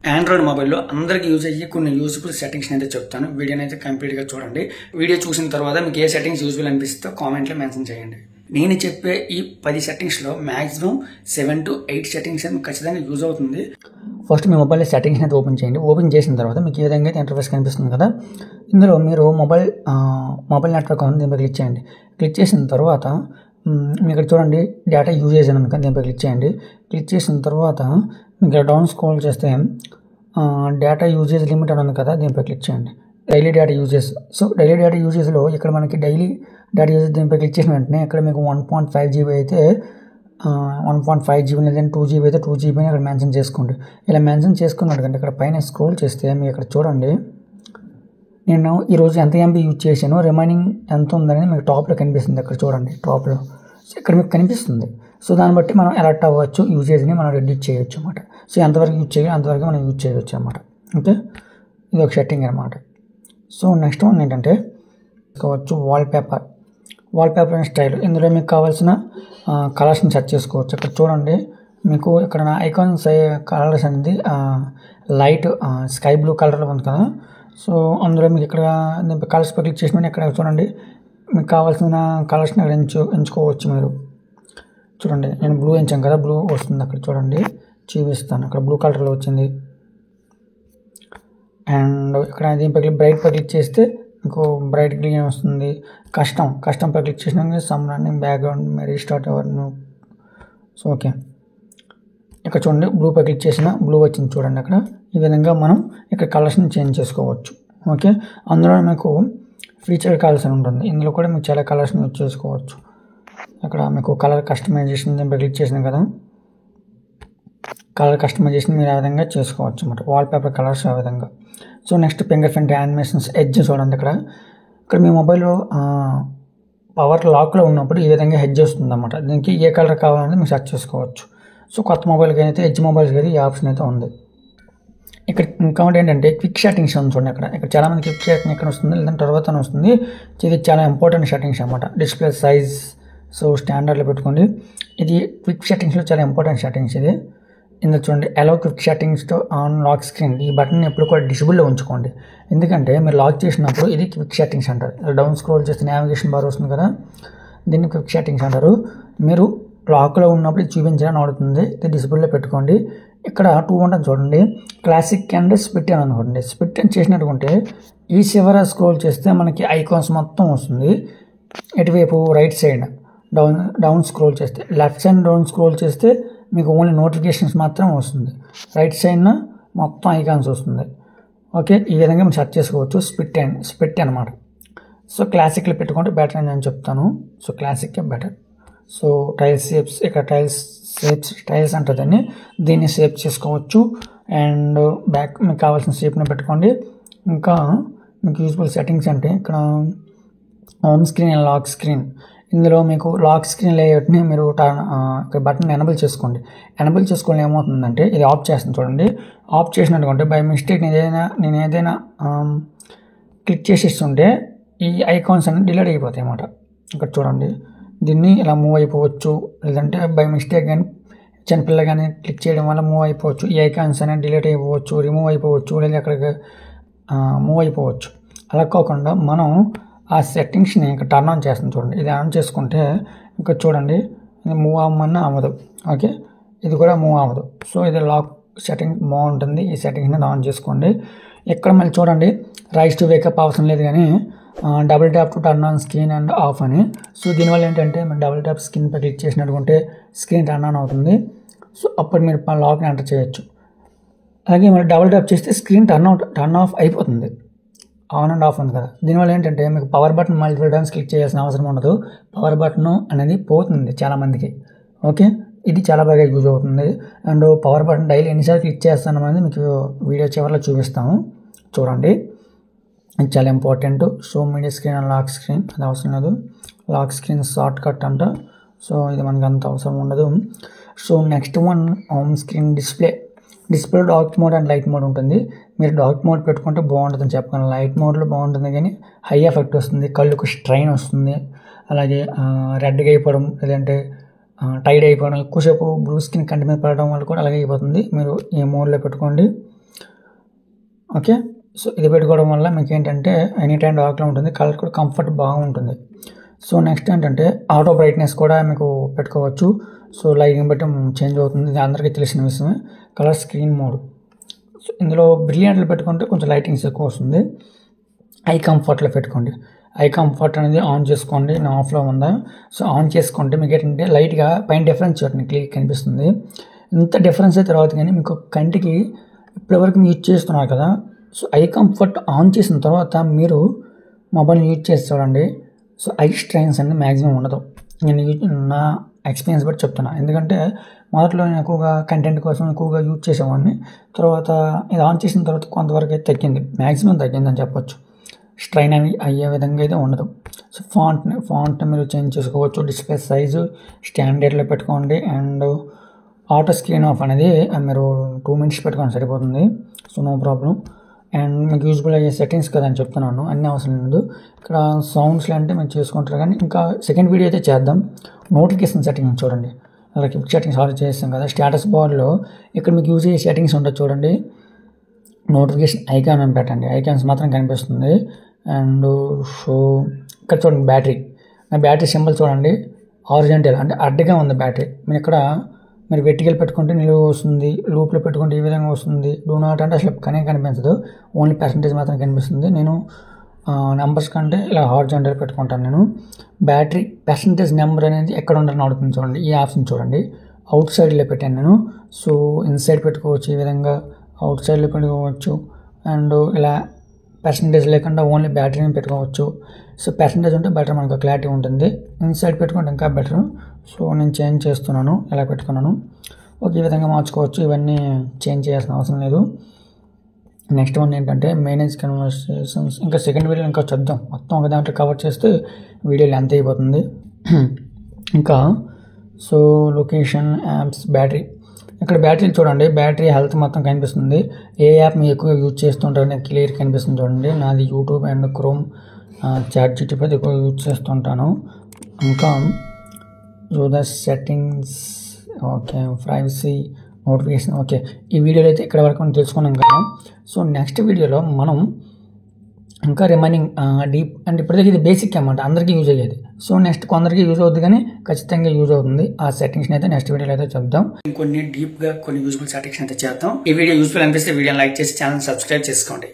Android మొబైల్లో అందరికీ use అయ్యే కొన్ని యూజ్ఫుల్ సెట్టింగ్స్ అయితే చెప్తాను. వీడియోని అయితే కంప్లీట్గా చూడండి. వీడియో చూసిన తర్వాత మీకు ఏ సెట్టింగ్స్ యూజ్ఫుల్ అనిపిస్తే కామెంట్లో మెన్షన్ చేయండి. నేను చెప్పే ఈ 10 సెట్టింగ్స్లో మ్యాక్సిమం 7 to 8 సెట్టింగ్స్ మీకు ఖచ్చితంగా యూజ్ అవుతుంది. ఫస్ట్ మీ మొబైల్ సెట్టింగ్స్ అయితే ఓపెన్ చేయండి. ఓపెన్ చేసిన తర్వాత మీకు ఏ విధంగా అయితే ఇంటర్ఫేస్ కనిపిస్తుంది కదా, ఇందులో మీరు మొబైల్ నెట్వర్క్ ఉంది, దీనిపై క్లిక్ చేయండి. క్లిక్ చేసిన తర్వాత మీకు ఇక్కడ చూడండి డేటా యూజేజ్ అని ఉంది, దీనిపై క్లిక్ చేయండి. క్లిక్ చేసిన తర్వాత మీకు డౌన్ స్క్రోల్ చేస్తే డేటా యూజేజ్ లిమిట్ అని ఉంది కదా, దీనిపై క్లిక్ చేయండి. Daily data usages. So daily data యూజెస్లో ఇక్కడ మనకి డైలీ డేటా యూజెస్ దీనిపై క్లిక్ చేసిన వెంటనే ఇక్కడ మీకు 1.5 GB అయితే 1.5 GB లేదంటే 2 GB అయితే 2 GB అని ఇక్కడ మెన్షన్ చేసుకోండి. ఇలా మెన్షన్ చేసుకున్నట్టు కంటే ఇక్కడ పైన స్క్రోల్ చేస్తే మీకు ఇక్కడ చూడండి నేను ఈరోజు ఎంత ఎంబీ యూజ్ చేశాను, రిమైనింగ్ ఎంత ఉందని మీకు టాప్లో కనిపిస్తుంది. ఇక్కడ చూడండి టాప్లో ఇక్కడ మీకు కనిపిస్తుంది. సో దాన్ని బట్టి మనం అలర్ట్ అవ్వచ్చు, యూజేజ్ని మనం రెడ్యూస్ చేయొచ్చు అనమాట. సో ఎంతవరకు యూజ్ చేయాలి అంతవరకు మనం యూజ్ చేయవచ్చు అనమాట. ఓకే, ఇది ఒక సెట్టింగ్ అనమాట. సో నెక్స్ట్ వన్ ఏంటంటే తీసుకోవచ్చు వాల్పేపర్ అండ్ స్టైల్. ఇందులో మీకు కావాల్సిన కలర్స్ని సెట్ చేసుకోవచ్చు. ఇక్కడ చూడండి మీకు ఇక్కడ నా ఐకాన్స్ కలర్స్ అనేది లైట్ స్కై బ్లూ కలర్లో ఉంది కదా. సో అందులో మీకు ఇక్కడ కలర్స్ క్లిక్ చేసిన ఇక్కడ చూడండి మీకు కావాల్సిన కలర్స్ని ఇక్కడ ఎంచుకోవచ్చు. మీరు చూడండి నేను బ్లూ ఎంచాను కదా, బ్లూ వస్తుంది అక్కడ చూడండి, చూపిస్తాను. అక్కడ బ్లూ కలర్లో వచ్చింది. అండ్ ఇక్కడ దీనిపై బ్రైట్ పై క్లిక్ చేస్తే మీకు బ్రైట్ గ్రీన్ వస్తుంది. కస్టమ్ పై క్లిక్ చేసినాక సమ్ రన్నింగ్ బ్యాక్గ్రౌండ్ మరి స్టార్ట్ అవర్ను. సో ఓకే, ఇక్కడ చూడండి బ్లూ పై క్లిక్ చేసిన బ్లూ వచ్చింది చూడండి. అక్కడ ఈ విధంగా మనం ఇక్కడ కలర్స్ని చేంజ్ చేసుకోవచ్చు. ఓకే, అందులో మీకు ఫీచర్ కలర్స్ అని ఉంటుంది. ఇందులో కూడా మీకు చాలా కలర్స్ని యూజ్ చేసుకోవచ్చు. అక్కడ మీకు కలర్ కస్టమైజేషన్ దీనిపై క్లిక్ చేసినాం కదా, కలర్ కస్టమైజేషన్ మీరు ఆ విధంగా చేసుకోవచ్చు అన్నమాట. వాల్పేపర్ కలర్స్ ఆ విధంగా. So next finger print animations edge చూడండి. ఇక్కడ మీ మొబైల్లో పవర్ లాక్లో ఉన్నప్పుడు ఈ విధంగా హెడ్జ్ వస్తుంది అన్నమాట. దీనికి ఏ కలర్ కావాలని మీరు సెర్చ్ చేసుకోవచ్చు. సో కొత్త మొబైల్కి అయితే ఎడ్జ్ మొబైల్స్కి అయితే ఈ ఆప్షన్ అయితే ఉంది. ఇక్కడ ఇంకొకటి ఏంటంటే క్విక్ సెట్టింగ్స్ ఉంది చూడండి. ఇక్కడ చాలామంది క్విక్ సెట్టింగ్ ఎక్కడ వస్తుంది లేదంటే తర్వాత వస్తుంది. ఇది చాలా ఇంపార్టెంట్ సెట్టింగ్స్ అన్నమాట. డిస్ప్లే సైజ్ సో స్టాండర్డ్లో పెట్టుకోండి. ఇది క్విక్ సెట్టింగ్స్లో చాలా ఇంపార్టెంట్ సెట్టింగ్స్. ఇది ఇందులో చూడండి allow quick settings to unlock screen. ఈ బటన్ ఎప్పుడు కూడా డిసేబుల్లో ఉంచుకోండి, ఎందుకంటే మీరు లాక్ చేసినప్పుడు ఇది క్విక్ సెట్టింగ్స్ అంటారు. డౌన్ స్క్రోల్ చేస్తే నావిగేషన్ బార్ వస్తుంది కదా, దీన్ని క్విక్ సెట్టింగ్స్ అంటారు. మీరు లాక్లో ఉన్నప్పుడు ఇది చూపించాలని అడుగుతుంది, ఇది డిసేబుల్లో పెట్టుకోండి. ఇక్కడ 2 ఉంటుంది చూడండి, క్లాసిక్ అండ్ స్ప్లిట్ అని అనుకోండి. స్ప్లిట్ అని చేసినట్టుకుంటే ఈ చివర స్క్రోల్ చేస్తే మనకి ఐకాన్స్ మొత్తం వస్తుంది. ఎటువైపు రైట్ సైడ్ డౌన్ స్క్రోల్ చేస్తే, లెఫ్ట్ సైడ్ డౌన్ స్క్రోల్ చేస్తే మీకు ఓన్లీ నోటిఫికేషన్స్ మాత్రం వస్తుంది. రైట్ సైడ్న మొత్తం ఐకాన్స్ వస్తుంది. ఓకే, ఈ విధంగా మనం సెర్చ్ చేసుకోవచ్చు. స్ప్లిట్ అనమాట. సో క్లాసిక్లో పెట్టుకుంటే బెటర్ అని నేను చెప్తాను. సో క్లాసిక్కే బెటర్. సో టైల్స్ షేప్స్, ఇక్కడ టైల్స్ అంటుందని దీన్ని షేప్ చేసుకోవచ్చు. అండ్ బ్యాక్ మీకు కావాల్సిన షేప్ని పెట్టుకోండి. ఇంకా మీకు యూజ్ఫుల్ సెట్టింగ్స్ అంటే ఇక్కడ home screen and lock screen. ఇందులో మీకు లాక్ స్క్రీన్ లేఅవుట్ని మీరు బటన్ ఎనబుల్ చేసుకోండి. ఎనబుల్ చేసుకోవడం ఏమవుతుందంటే ఇది ఆఫ్ చేస్తుంది చూడండి. ఆఫ్ చేసినట్టుకుంటే బై మిస్టేక్ నేను ఏదైనా క్లిక్ చేసిస్తుంటే ఈ ఐకాన్స్ అన్ని డిలీట్ అయిపోతాయి అన్నమాట. ఇక్కడ చూడండి దీన్ని ఇలా మూవ్ అయిపోవచ్చు, లేదంటే బై మిస్టేక్ కానీ చిన్నపిల్ల కానీ క్లిక్ చేయడం వల్ల మూవ్ అయిపోవచ్చు. ఈ ఐకాన్స్ అనేది డిలీట్ అయిపోవచ్చు, రిమూవ్ అయిపోవచ్చు, లేదా అక్కడికి మూవ్ అయిపోవచ్చు. అలా కాకుండా మనం ఆ సెట్టింగ్స్ని ఇక్కడ టర్న్ ఆన్ చేస్తుంది చూడండి. ఇది ఆన్ చేసుకుంటే ఇంకా చూడండి ఇది మూవ్ అవ్వమన్నా అవ్వదు. ఓకే, ఇది కూడా మూవ్ అవ్వదు. సో ఇది లాక్ సెట్టింగ్ బాగుంటుంది. ఈ సెట్టింగ్ని ఆన్ చేసుకోండి. ఇక్కడ మళ్ళీ చూడండి రైస్ టు వేకప్ అవసరం లేదు, కానీ double tap to turn on screen and off అని. సో దీనివల్ల ఏంటంటే మీరు డబుల్ ట్యాప్ స్క్రీన్ పై క్లిక్ చేసినట్టుకుంటే స్క్రీన్ టర్న్ ఆన్ అవుతుంది. సో అప్పుడు మీరు లాక్ని ఎంటర్ చేయొచ్చు. అలాగే మరి డబుల్ ట్యాప్ చేస్తే స్క్రీన్ టర్న్ ఆఫ్ అయిపోతుంది. ఆన్ అండ్ ఆఫ్ ఉంది కదా, దీనివల్ల ఏంటంటే మీకు power button multiple times click చేయాల్సిన అవసరం ఉండదు. పవర్ బటన్ అనేది పోతుంది చాలామందికి. ఓకే, ఇది చాలా బాగా యూజ్ అవుతుంది. అండ్ పవర్ బటన్ డైలీ ఎన్నిసార్లు క్లిక్ చేస్తాను అనేది మీకు వీడియో చివరిలో చూపిస్తాము చూడండి. ఇది చాలా important. So media screen and lock screen అది అవసరం లేదు. లాక్ స్క్రీన్ షార్ట్ కట్ అంట. సో ఇది మనకు అంత అవసరం ఉండదు. So next one home screen display dark mode and light mode ఉంటుంది. మీరు డార్క్ మోడ్ పెట్టుకుంటే బాగుంటుందని చెప్పగలను. లైట్ మోడ్లో బాగుంటుంది కానీ హై ఎఫెక్ట్ వస్తుంది, కళ్ళకు స్ట్రైన్ వస్తుంది, అలాగే రెడ్గా అయిపోవడం లేదంటే టైడ్ అయిపోవడం, ఎక్కువసేపు బ్లూ స్క్రీన్ కంటి మీద పడడం వల్ల కూడా అలాగే అయిపోతుంది. మీరు ఈ మోడ్లో పెట్టుకోండి. ఓకే. సో ఇది పెట్టుకోవడం వల్ల మీకు ఏంటంటే ఎనీ టైం డార్క్లో ఉంటుంది, కలర్ కూడా కంఫర్ట్ బాగుంటుంది. సో నెక్స్ట్ ఏంటంటే ఆటో బ్రైట్నెస్ కూడా మీకు పెట్టుకోవచ్చు. సో లైటింగ్ బట్టి చేంజ్ అవుతుంది, ఇది అందరికీ తెలిసిన విషయమే. కలర్ స్క్రీన్ మోడ్, సో ఇందులో బ్రిలియంట్లో పెట్టుకుంటే కొంచెం లైటింగ్స్ ఎక్కువ వస్తుంది. ఐ కంఫర్ట్లో పెట్టుకోండి. ఐ కంఫర్ట్ అనేది ఆన్ చేసుకోండి, నా ఆఫ్లో ఉందా. సో ఆన్ చేసుకుంటే మీకు ఏంటంటే లైట్గా పైన డిఫరెన్స్ చూడండి క్లియర్ కనిపిస్తుంది. ఇంత డిఫరెన్స్ అయితే తర్వాత కానీ మీకు కంటికి ఇప్పటివరకు యూజ్ చేస్తున్నారు కదా. సో ఐ కంఫర్ట్ ఆన్ చేసిన తర్వాత మీరు మొబైల్ యూజ్ చేసి చూడండి. సో ఐ స్ట్రెయిన్స్ అనేది మ్యాక్సిమం ఉండదు. నేను నా ఎక్స్పీరియన్స్ బట్టి చెప్తున్నా, ఎందుకంటే మొదట్లో నేను ఎక్కువగా కంటెంట్ కోసం ఎక్కువగా యూజ్ చేసేవాడిని. తర్వాత ఇది ఆన్ చేసిన తర్వాత కొంతవరకు అయితే తగ్గింది, మ్యాక్సిమం తగ్గిందని చెప్పొచ్చు. స్ట్రైన్ అవి అయ్యే విధంగా అయితే ఉండదు. సో ఫాంట్ మీరు చేంజ్ చేసుకోవచ్చు. డిస్ప్లే సైజు స్టాండర్డ్లో పెట్టుకోండి. అండ్ ఆటో స్క్రీన్ ఆఫ్ అనేది మీరు 2 minutes పెట్టుకోండి సరిపోతుంది. So no problem. అండ్ మీకు యూజ్ఫుల్ అయ్యే సెట్టింగ్స్ కదా అని చెప్తున్నాను, అన్నీ అవసరం లేదు. ఇక్కడ సౌండ్స్లో అంటే మేము చేసుకుంటారు, కానీ ఇంకా సెకండ్ వీడియో అయితే చేద్దాం. నోటిఫికేషన్ సెట్టింగ్స్ చూడండి, అలా క్విక్ సెట్టింగ్స్ ఆల్రెడీ చేస్తాం కదా. స్టేటస్ బార్లో ఇక్కడ మీకు యూజ్ అయ్యే సెట్టింగ్స్ ఉంటుంది చూడండి. నోటిఫికేషన్ ఐకాన్ అని పెట్టండి, ఐకాన్స్ మాత్రం కనిపిస్తుంది. అండ్ సో ఇక్కడ చూడండి బ్యాటరీ, నా బ్యాటరీ సింబల్ చూడండి, హారిజాంటల్ అంటే అడ్డగా ఉంది బ్యాటరీ. మీరు ఇక్కడ మీరు వెర్టికల్ పెట్టుకుంటే నిలువ వస్తుంది, లూప్లో పెట్టుకుంటే ఈ విధంగా వస్తుంది. డూ నాట్ అంటే అసలు కనిపించదు, ఓన్లీ పర్సంటేజ్ మాత్రం కనిపిస్తుంది. నేను నెంబర్స్ కంటే ఇలా హారిజాంటల్ పెట్టుకుంటాను. నేను బ్యాటరీ పర్సంటేజ్ నెంబర్ అనేది ఎక్కడ ఉండాలని అడుగుతుంది చూడండి, ఈ ఆప్షన్ చూడండి. అవుట్ సైడ్లో పెట్టాను నేను. సో ఇన్సైడ్ పెట్టుకోవచ్చు, ఈ విధంగా అవుట్ సైడ్లో పెట్టుకోవచ్చు. అండ్ ఇలా పర్సంటేజ్ లేకుండా ఓన్లీ బ్యాటరీని పెట్టుకోవచ్చు. సో పర్సంటేజ్ ఉంటే బెటర్, మనకు క్లారిటీ ఉంటుంది. ఇన్సైడ్ పెట్టుకుంటే ఇంకా బెటర్. సో నేను చేంజ్ చేస్తున్నాను, ఎలా పెట్టుకున్నాను. ఓకే, ఈ విధంగా మార్చుకోవచ్చు. ఇవన్నీ చేంజ్ చేయాల్సిన అవసరం లేదు. నెక్స్ట్ వన్ ఏంటంటే మేనేజ్ కన్వర్సేషన్స్. ఇంకా సెకండ్ వీడియో ఇంకా చూద్దాం, మొత్తం ఒక దాంట్లో కవర్ చేస్తే వీడియో లెంత్ అయిపోతుంది. ఇంకా సో లొకేషన్, యాప్స్, బ్యాటరీ. ఇక్కడ బ్యాటరీలు చూడండి, బ్యాటరీ హెల్త్ మొత్తం కనిపిస్తుంది. ఏ యాప్ మీరు ఎక్కువగా యూజ్ చేస్తుంటారని క్లియర్ కనిపిస్తుంది చూడండి. నాది యూట్యూబ్ అండ్ క్రోమ్, ChatGPT ఎక్కువ యూజ్ చేస్తుంటాను. ఇంకా user settings, okay, privacy, notification. Okay, ఈ వీడియోలో అయితే ఇక్కడ వరకు తెలుసుకున్నాం కదా. సో నెక్స్ట్ వీడియోలో మనం ఇంకా రిమైనింగ్ డీప్ అంటే ఇప్పటిదాకా ఇది బేసిక్ అన్నమాట, అందరికీ యూజ్ అయ్యేది. సో నెక్స్ట్ కొందరికి యూజ్ అవుతుంది, కానీ ఖచ్చితంగా యూజ్ అవుతుంది. ఆ సెట్టింగ్స్ అయితే నెక్స్ట్ వీడియోలో అయితే చెప్దాం. ఇంకొన్ని డీప్గా కొన్ని యూజ్ఫుల్ సెట్టింగ్స్ అయితే చేద్దాం. ఈ వీడియో యూజ్ఫుల్ అనిపిస్తే వీడియోని లైక్ చేసి ఛానల్ సబ్స్క్రైబ్ చేసుకోండి.